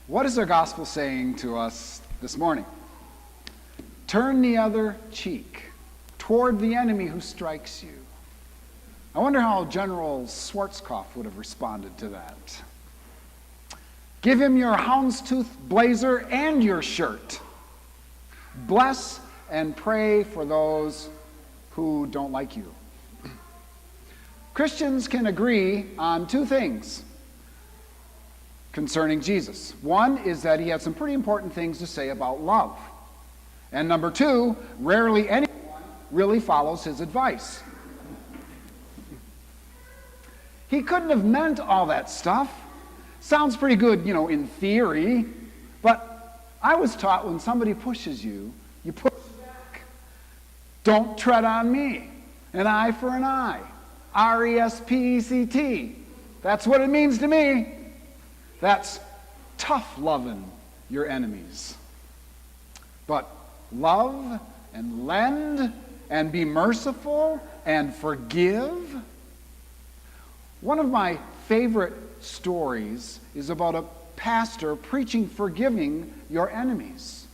What is our gospel saying to us this morning? Turn the other cheek toward the enemy who strikes you. I wonder how General Schwarzkopf would have responded to that. Give him your houndstooth blazer and your shirt. Bless and pray for those who don't like you. Christians can agree on two things concerning Jesus. One is that he had some pretty important things to say about love. And number two, rarely anyone really follows his advice. He couldn't have meant all that stuff. Sounds pretty good, in theory, but I was taught when somebody pushes you, you push back. Don't tread on me. An eye for an eye. R-E-S-P-E-C-T. That's what it means to me. That's tough loving your enemies. But love and lend and be merciful and forgive. One of my favorite stories is about a pastor preaching forgiving your enemies.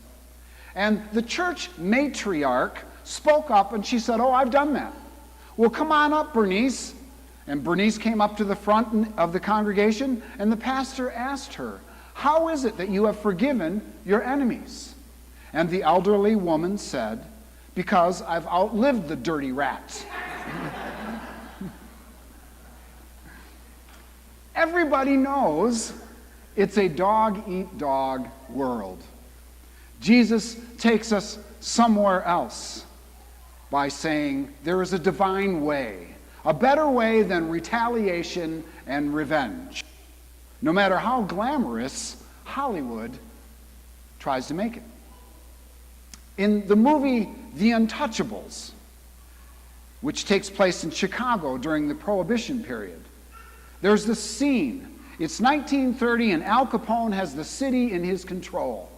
And the church matriarch spoke up and she said, "Oh, I've done that." "Well, come on up, Bernice." And Bernice came up to the front of the congregation, and the pastor asked her, "How is it that you have forgiven your enemies?" And the elderly woman said, "Because I've outlived the dirty rat." Everybody knows it's a dog-eat-dog world. Jesus takes us somewhere else by saying there is a divine way, a better way than retaliation and revenge, no matter how glamorous Hollywood tries to make it. In the movie The Untouchables, which takes place in Chicago during the Prohibition period, there's this scene. It's 1930 and Al Capone has the city in his control.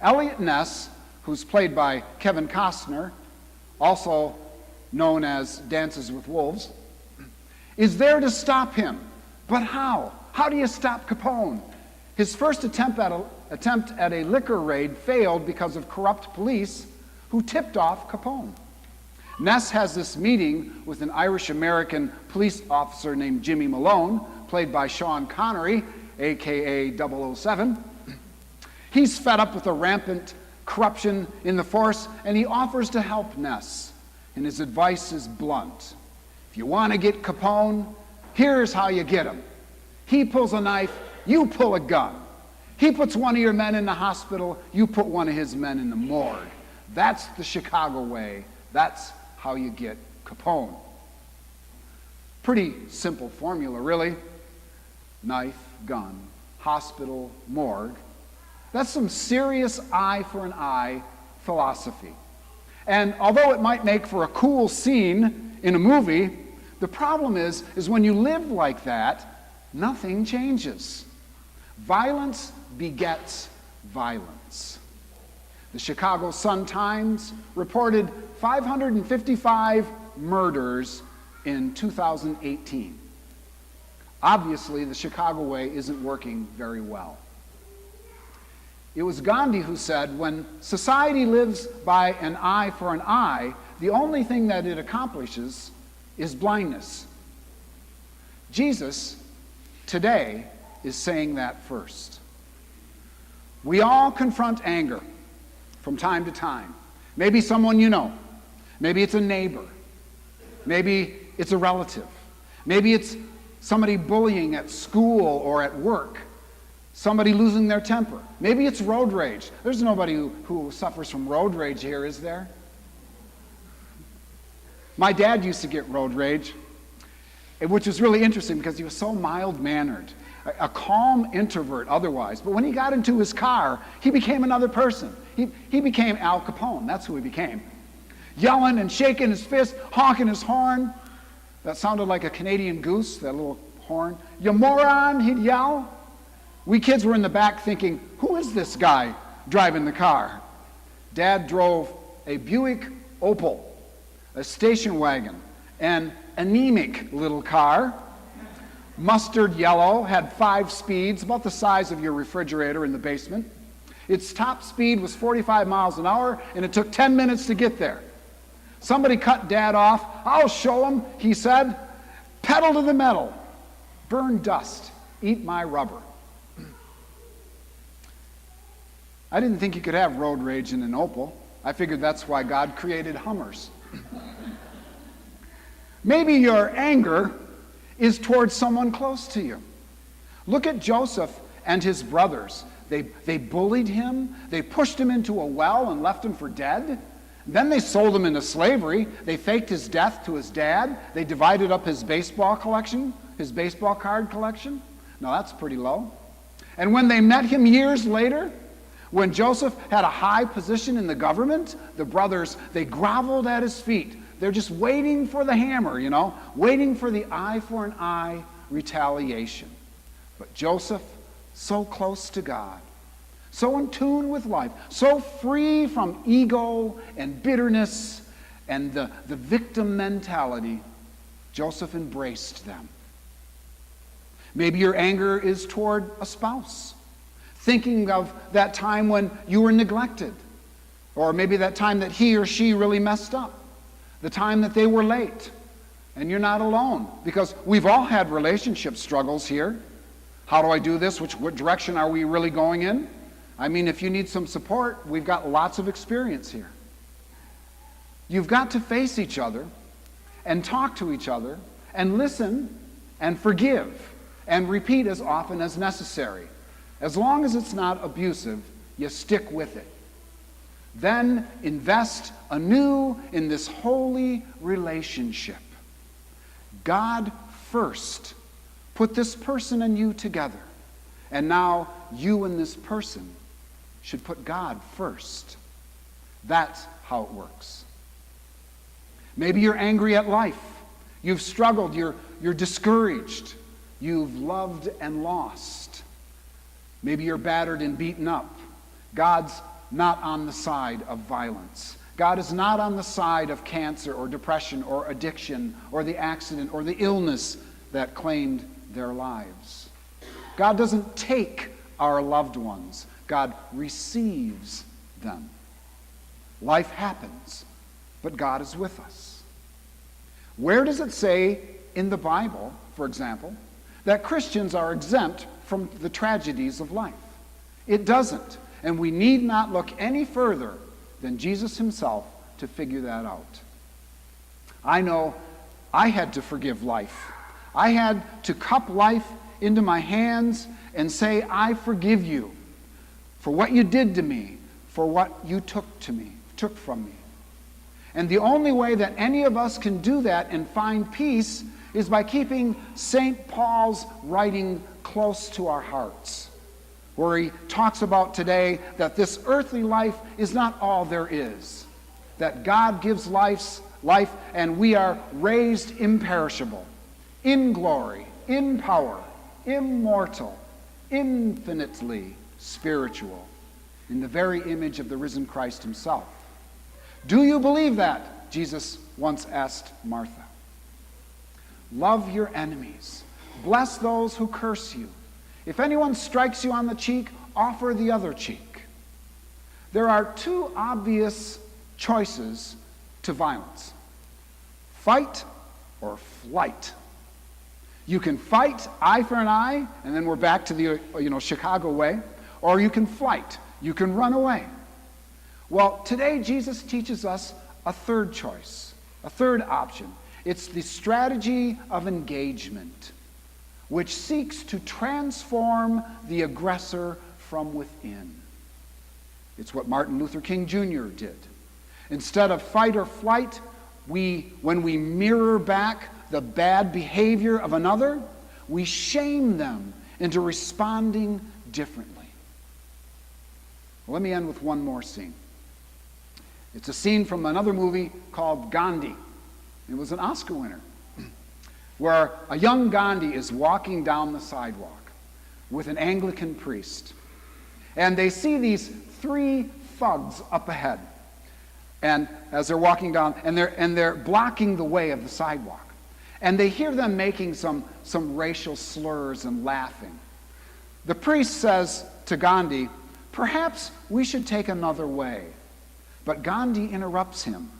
Elliot Ness, who's played by Kevin Costner, also known as Dances with Wolves, is there to stop him. But how? How do you stop Capone? His first attempt at a liquor raid failed because of corrupt police who tipped off Capone. Ness has this meeting with an Irish-American police officer named Jimmy Malone, played by Sean Connery, a.k.a. 007. He's fed up with the rampant corruption in the force, and he offers to help Ness. And his advice is blunt. If you want to get Capone, here's how you get him. He pulls a knife, you pull a gun. He puts one of your men in the hospital, you put one of his men in the morgue. That's the Chicago way. That's how you get Capone. Pretty simple formula, really. Knife, gun, hospital, morgue. That's some serious eye for an eye philosophy. And although it might make for a cool scene in a movie, the problem is when you live like that, nothing changes. Violence begets violence. The Chicago Sun-Times reported 555 murders in 2018. Obviously, the Chicago way isn't working very well. It was Gandhi who said, when society lives by an eye for an eye, the only thing that it accomplishes is blindness. Jesus, today, is saying that first. We all confront anger from time to time. Maybe someone you know. Maybe it's a neighbor. Maybe it's a relative. Maybe it's somebody bullying at school or at work. Somebody losing their temper. Maybe it's road rage. There's nobody who suffers from road rage here, is there? My dad used to get road rage, which was really interesting because he was so mild-mannered, a calm introvert otherwise. But when he got into his car, he became another person. He became Al Capone. That's who he became. Yelling and shaking his fist, honking his horn. That sounded like a Canadian goose, that little horn. "You moron," he'd yell. We kids were in the back thinking, who is this guy driving the car? Dad drove a Buick Opel, a station wagon, an anemic little car. mustard yellow, had 5 speeds, about the size of your refrigerator in the basement. Its top speed was 45 miles an hour, and it took 10 minutes to get there. Somebody cut Dad off. "I'll show him," he said. "Pedal to the metal. Burn dust. Eat my rubber." I didn't think you could have road rage in an Opel. I figured that's why God created Hummers. Maybe your anger is towards someone close to you. Look at Joseph and his brothers. They bullied him. They pushed him into a well and left him for dead. Then they sold him into slavery. They faked his death to his dad. They divided up his baseball collection, his baseball card collection. Now that's pretty low. And when they met him years later, when Joseph had a high position in the government, the brothers, they groveled at his feet. They're just waiting for the hammer, waiting for the eye for an eye retaliation. But Joseph, so close to God, so in tune with life, so free from ego and bitterness and the victim mentality, Joseph embraced them. Maybe your anger is toward a spouse, thinking of that time when you were neglected, or maybe that time that he or she really messed up, the time that they were late. And you're not alone, because we've all had relationship struggles here. How do I do this? What direction are we really going in? I mean, if you need some support, we've got lots of experience here. You've got to face each other and talk to each other and listen and forgive and repeat as often as necessary. As long as it's not abusive, you stick with it. Then invest anew in this holy relationship. God first put this person and you together. And now you and this person should put God first. That's how it works. Maybe you're angry at life. You've struggled. You're discouraged. You've loved and lost. Maybe you're battered and beaten up. God's not on the side of violence. God is not on the side of cancer or depression or addiction or the accident or the illness that claimed their lives. God doesn't take our loved ones. God receives them. Life happens, but God is with us. Where does it say in the Bible, for example, that Christians are exempt from the tragedies of life? It doesn't. And we need not look any further than Jesus himself to figure that out. I know I had to forgive life. I had to cup life into my hands and say, "I forgive you for what you did to me, for what you took from me." And the only way that any of us can do that and find peace is by keeping St. Paul's writing close to our hearts, where he talks about today that this earthly life is not all there is, that God gives life and we are raised imperishable, in glory, in power, immortal, infinitely spiritual, in the very image of the risen Christ himself. Do you believe that? Jesus once asked Martha. Love your enemies. Bless those who curse you. If anyone strikes you on the cheek, offer the other cheek. There are 2 obvious choices to violence: fight or flight. You can fight eye for an eye, and then we're back to the Chicago way, or you can flight. You can run away. Well, today Jesus teaches us a third choice, a third option. It's the strategy of engagement, which seeks to transform the aggressor from within. It's what Martin Luther King Jr. did. Instead of fight or flight, when we mirror back the bad behavior of another, we shame them into responding differently. Well, let me end with one more scene. It's a scene from another movie called Gandhi. It was an Oscar winner, where a young Gandhi is walking down the sidewalk with an Anglican priest. And they see these 3 thugs up ahead. And as they're walking down, and they're blocking the way of the sidewalk. And they hear them making some racial slurs and laughing. The priest says to Gandhi, "Perhaps we should take another way." But Gandhi interrupts him.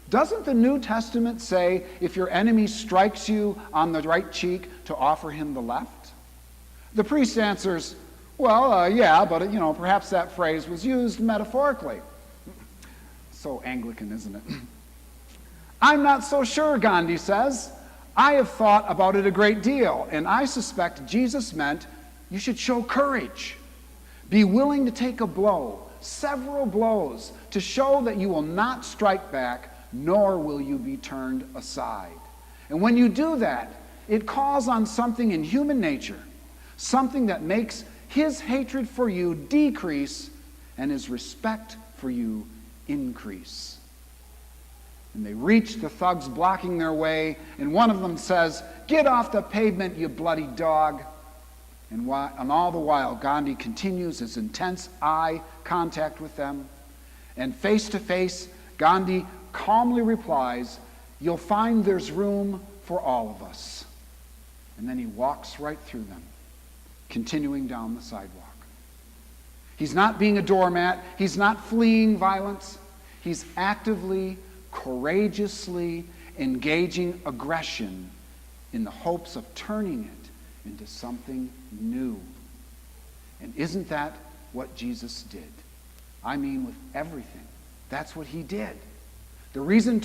"Doesn't the New Testament say if your enemy strikes you on the right cheek to offer him the left?" The priest answers, "Well, yeah, but perhaps that phrase was used metaphorically." So Anglican, isn't it? "I'm not so sure," Gandhi says. "I have thought about it a great deal, and I suspect Jesus meant you should show courage. Be willing to take a blow, several blows, to show that you will not strike back, nor will you be turned aside. And when you do that, it calls on something in human nature, something that makes his hatred for you decrease and his respect for you increase." And they reach the thugs blocking their way, and one of them says, "Get off the pavement, you bloody dog." And all the while, Gandhi continues his intense eye contact with them. And face to face, Gandhi calmly replies, "You'll find there's room for all of us." And then he walks right through them, continuing down the sidewalk. He's not being a doormat. He's not fleeing violence. He's actively, courageously engaging aggression in the hopes of turning it into something new. And isn't that what Jesus did? I mean, with everything. That's what he did. The reason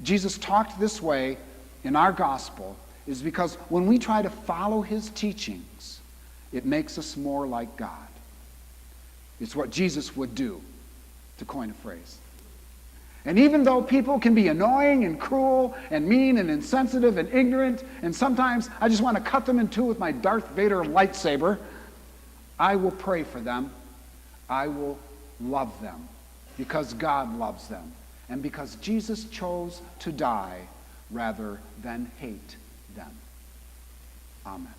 Jesus talked this way in our gospel is because when we try to follow his teachings, it makes us more like God. It's what Jesus would do, to coin a phrase. And even though people can be annoying and cruel and mean and insensitive and ignorant, and sometimes I just want to cut them in two with my Darth Vader lightsaber, I will pray for them. I will love them because God loves them and because Jesus chose to die rather than hate them. Amen.